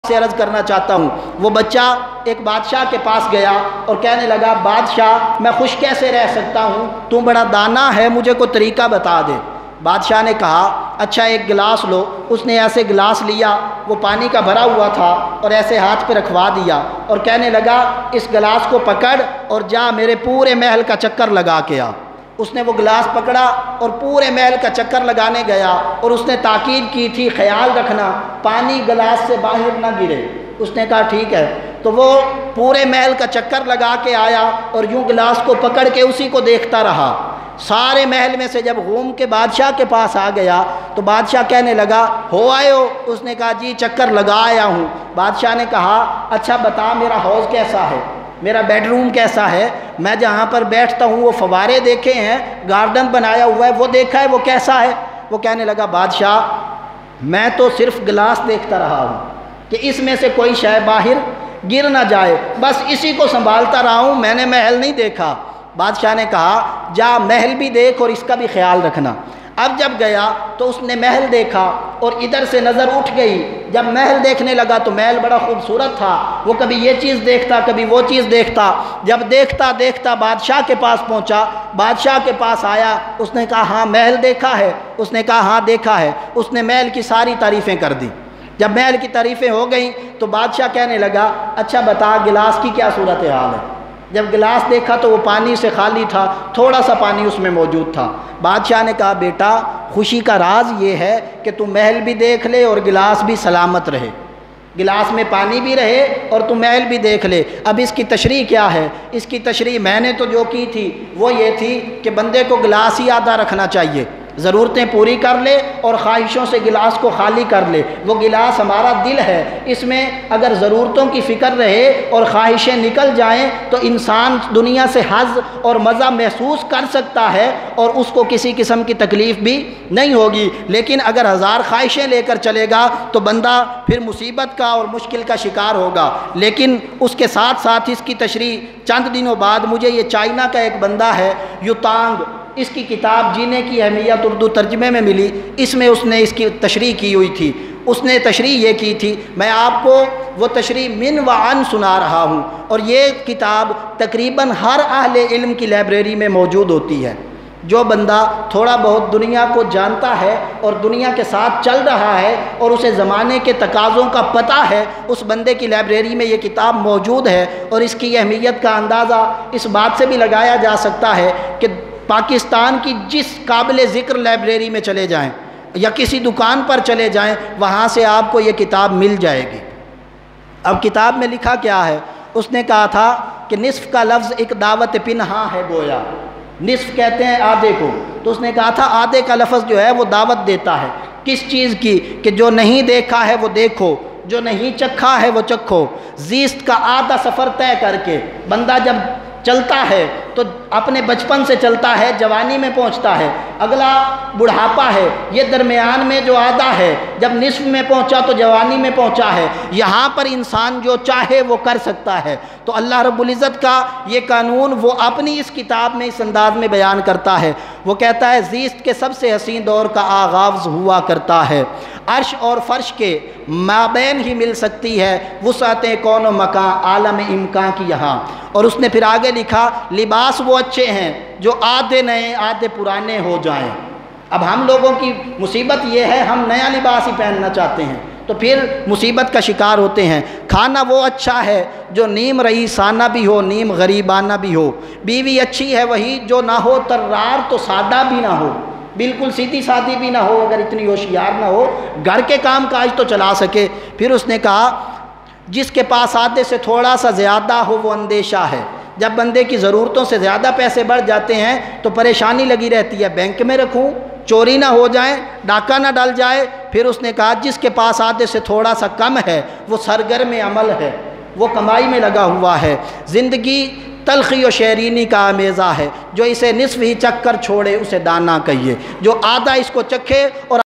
سے عرض کرنا چاہتا ہوں، وہ بچہ ایک بادشاہ کے پاس گیا اور کہنے لگا بادشاہ میں خوش کیسے رہ سکتا ہوں، تو بڑا دانا ہے، مجھے کوئی طریقہ بتا دے۔ بادشاہ نے کہا اچھا ایک گلاس لو۔ اس نے ایسے گلاس لیا، وہ پانی کا بھرا ہوا تھا، اور ایسے ہاتھ پہ رکھوا دیا اور کہنے لگا اس گلاس کو پکڑ اور جا میرے پورے محل کا چکر لگا کے آ۔ اس نے وہ گلاس پکڑا اور پورے محل کا چکر لگانے گیا، اور اس نے تاکید کی تھی خیال رکھنا پانی گلاس سے باہر نہ گرے۔ اس نے کہا ٹھیک ہے، تو وہ پورے محل کا چکر لگا کے آیا اور یوں گلاس کو پکڑ کے اسی کو دیکھتا رہا۔ سارے محل میں سے جب گھوم کے بادشاہ کے پاس آ گیا تو بادشاہ کہنے لگا ہو آئے ہو؟ اس نے کہا جی چکر لگا آیا ہوں۔ بادشاہ نے کہا اچھا بتا میرا حوض کیسا ہے، میرا بیڈ روم کیسا ہے، میں جہاں پر بیٹھتا ہوں وہ فوارے دیکھے ہیں، گارڈن بنایا ہوا ہے وہ دیکھا ہے، وہ کیسا ہے؟ وہ کہنے لگا بادشاہ میں تو صرف گلاس دیکھتا رہا ہوں کہ اس میں سے کوئی شے باہر گر نہ جائے، بس اسی کو سنبھالتا رہا ہوں، میں نے محل نہیں دیکھا۔ بادشاہ نے کہا جا محل بھی دیکھ اور اس کا بھی خیال رکھنا۔ اب جب گیا تو اس نے محل دیکھا اور ادھر سے نظر اٹھ گئی۔ جب محل دیکھنے لگا تو محل بڑا خوبصورت تھا، وہ کبھی یہ چیز دیکھتا کبھی وہ چیز دیکھتا۔ جب دیکھتا دیکھتا بادشاہ کے پاس پہنچا، بادشاہ کے پاس آیا، اس نے کہا ہاں محل دیکھا ہے؟ اس نے کہا ہاں دیکھا ہے۔ اس نے محل کی ساری تعریفیں کر دی۔ جب محل کی تعریفیں ہو گئیں تو بادشاہ کہنے لگا اچھا بتا گلاس کی کیا صورتحال ہے؟ جب گلاس دیکھا تو وہ پانی سے خالی تھا، تھوڑا سا پانی اس میں موجود تھا۔ بادشاہ نے کہا بیٹا خوشی کا راز یہ ہے کہ تو محل بھی دیکھ لے اور گلاس بھی سلامت رہے، گلاس میں پانی بھی رہے اور تو محل بھی دیکھ لے۔ اب اس کی تشریح کیا ہے؟ اس کی تشریح میں نے تو جو کی تھی وہ یہ تھی کہ بندے کو گلاس ہی آدھا رکھنا چاہیے، ضرورتیں پوری کر لے اور خواہشوں سے گلاس کو خالی کر لے۔ وہ گلاس ہمارا دل ہے، اس میں اگر ضرورتوں کی فکر رہے اور خواہشیں نکل جائیں تو انسان دنیا سے حظ اور مزہ محسوس کر سکتا ہے اور اس کو کسی قسم کی تکلیف بھی نہیں ہوگی۔ لیکن اگر ہزار خواہشیں لے کر چلے گا تو بندہ پھر مصیبت کا اور مشکل کا شکار ہوگا۔ لیکن اس کے ساتھ ساتھ اس کی تشریح چند دنوں بعد مجھے یہ چائنا کا ایک بندہ ہے یوتانگ، اس کی کتاب جینے کی اہمیت اردو ترجمے میں ملی، اس میں اس نے اس کی تشریح کی ہوئی تھی۔ اس نے تشریح یہ کی تھی، میں آپ کو وہ تشریح من و عن سنا رہا ہوں، اور یہ کتاب تقریباً ہر اہل علم کی لائبریری میں موجود ہوتی ہے۔ جو بندہ تھوڑا بہت دنیا کو جانتا ہے اور دنیا کے ساتھ چل رہا ہے اور اسے زمانے کے تقاضوں کا پتہ ہے، اس بندے کی لائبریری میں یہ کتاب موجود ہے۔ اور اس کی اہمیت کا اندازہ اس بات سے بھی لگایا جا سکتا ہے کہ پاکستان کی جس قابل ذکر لائبریری میں چلے جائیں یا کسی دکان پر چلے جائیں وہاں سے آپ کو یہ کتاب مل جائے گی۔ اب کتاب میں لکھا کیا ہے؟ اس نے کہا تھا کہ نصف کا لفظ ایک دعوت پنہاں ہے گویا، نصف کہتے ہیں آدھے کو، تو اس نے کہا تھا آدھے کا لفظ جو ہے وہ دعوت دیتا ہے کس چیز کی؟ کہ جو نہیں دیکھا ہے وہ دیکھو، جو نہیں چکھا ہے وہ چکھو۔ زیست کا آدھا سفر طے کر کے بندہ جب چلتا ہے تو اپنے بچپن سے چلتا ہے، جوانی میں پہنچتا ہے، اگلا بڑھاپا ہے، یہ درمیان میں جو آدھا ہے، جب نصف میں پہنچا تو جوانی میں پہنچا ہے۔ یہاں پر انسان جو چاہے وہ کر سکتا ہے۔ تو اللہ رب العزت کا یہ قانون وہ اپنی اس کتاب میں اس انداز میں بیان کرتا ہے۔ وہ کہتا ہے زیست کے سب سے حسین دور کا آغاز ہوا کرتا ہے، عرش اور فرش کے مابین ہی مل سکتی ہے وسعتیں کون و مکان عالم امکان کی یہاں۔ اور اس نے پھر آگے لکھا لباس وہ اچھے ہیں جو آدھے نئے آدھے پرانے ہو جائیں۔ اب ہم لوگوں کی مصیبت یہ ہے ہم نیا لباس ہی پہننا چاہتے ہیں تو پھر مصیبت کا شکار ہوتے ہیں۔ کھانا وہ اچھا ہے جو نیم رئیسانہ بھی ہو نیم غریبانہ بھی ہو۔ بیوی اچھی ہے وہی جو نہ ہو طرار تو سادہ بھی نہ ہو، بالکل سیدھی سادھی بھی نہ ہو، اگر اتنی ہوشیار نہ ہو گھر کے کام کاج تو چلا سکے۔ پھر اس نے کہا جس کے پاس آدھے سے تھوڑا سا زیادہ ہو وہ اندیشہ ہے۔ جب بندے کی ضرورتوں سے زیادہ پیسے بڑھ جاتے ہیں تو پریشانی لگی رہتی ہے، بینک میں رکھوں چوری نہ ہو جائیں، ڈاکہ نہ ڈل جائے۔ پھر اس نے کہا جس کے پاس آدھے سے تھوڑا سا کم ہے وہ سرگرم عمل ہے، وہ کمائی میں لگا ہوا ہے۔ زندگی تلخی و شیرینی کا آمیزہ ہے، جو اسے نصف ہی چکھ کر چھوڑے اسے دانا کہیے، جو آدھا اس کو چکھے اور